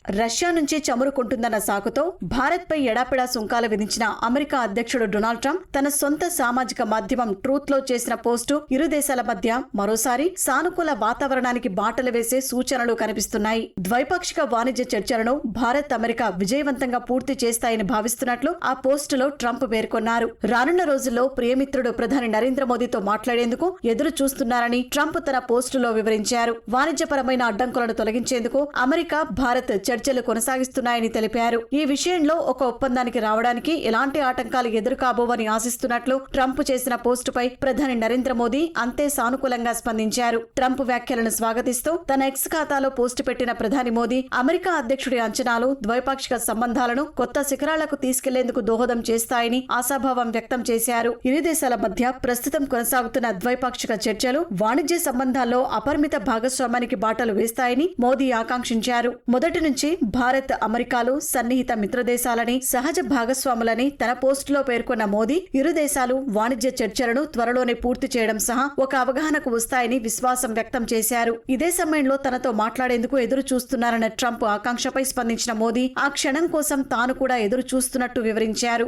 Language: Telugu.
రష్యా నుంచి చమురు కొంటుందన్న సాకుతో భారత్పై ఎడాపెడా సుంకాలు విధించిన అమెరికా అధ్యక్షుడు డొనాల్డ్ ట్రంప్ తన సొంత సామాజిక మాధ్యమం ట్రూత్ లో చేసిన పోస్టు ఇరు దేశాల మధ్య మరోసారి సానుకూల వాతావరణానికి బాటలు వేసే సూచనలు కనిపిస్తున్నాయి. ద్వైపాక్షిక వాణిజ్య చర్చలను భారత్ అమెరికా విజయవంతంగా పూర్తి చేస్తాయని భావిస్తున్నట్లు ఆ పోస్టులో ట్రంప్ పేర్కొన్నారు. రానున్న రోజుల్లో ప్రియమిత్రుడు ప్రధాని నరేంద్ర మోదీతో మాట్లాడేందుకు ఎదురు చూస్తున్నారని ట్రంప్ తన పోస్టులో వివరించారు. వాణిజ్యపరమైన అడ్డంకులను తొలగించేందుకు అమెరికా, భారత్ చర్చలు కొనసాగిస్తున్నాయని తెలిపారు. ఈ విషయంలో ఒక ఒప్పందానికి రావడానికి ఎలాంటి ఆటంకాలు ఎదురుకాబోవని ఆశిస్తున్నట్లు ట్రంప్ చేసిన పోస్టుపై ప్రధాని నరేంద్ర మోదీ అంతే సానుకూలంగా స్పందించారు. ట్రంప్ వ్యాఖ్యలను స్వాగతిస్తూ తన ఎక్స్ ఖాతాలో పోస్టు పెట్టిన ప్రధాని మోదీ అమెరికా అధ్యక్షుడి అంచనాలు ద్వైపాక్షిక సంబంధాలను కొత్త శిఖరాలకు తీసుకెళ్లేందుకు దోహదం చేస్తాయని ఆశాభావం వ్యక్తం చేశారు. ఇరు దేశాల మధ్య ప్రస్తుతం కొనసాగుతున్న ద్వైపాక్షిక చర్చలు వాణిజ్య సంబంధాల్లో అపరిమిత భాగస్వామ్యానికి బాటలు వేస్తాయని మోదీ ఆకాంక్షించారు. మొదటి నుంచి భారత్, అమెరికాలు సన్నిహిత మిత్రదేశాలని, సహజ భాగస్వాములని తన పోస్టులో పేర్కొన్న మోదీ ఇరు దేశాలు వాణిజ్య చర్చలను త్వరలోనే పూర్తి చేయడం సహా ఒక అవగాహనకు వస్తాయని విశ్వాసం వ్యక్తం చేశారు. ఇదే సమయంలో తనతో మాట్లాడేందుకు ఎదురు చూస్తున్నారన్న ట్రంప్ ఆకాంక్షపై స్పందించిన మోదీ ఆ క్షణం కోసం తాను కూడా ఎదురు చూస్తున్నట్టు వివరించారు.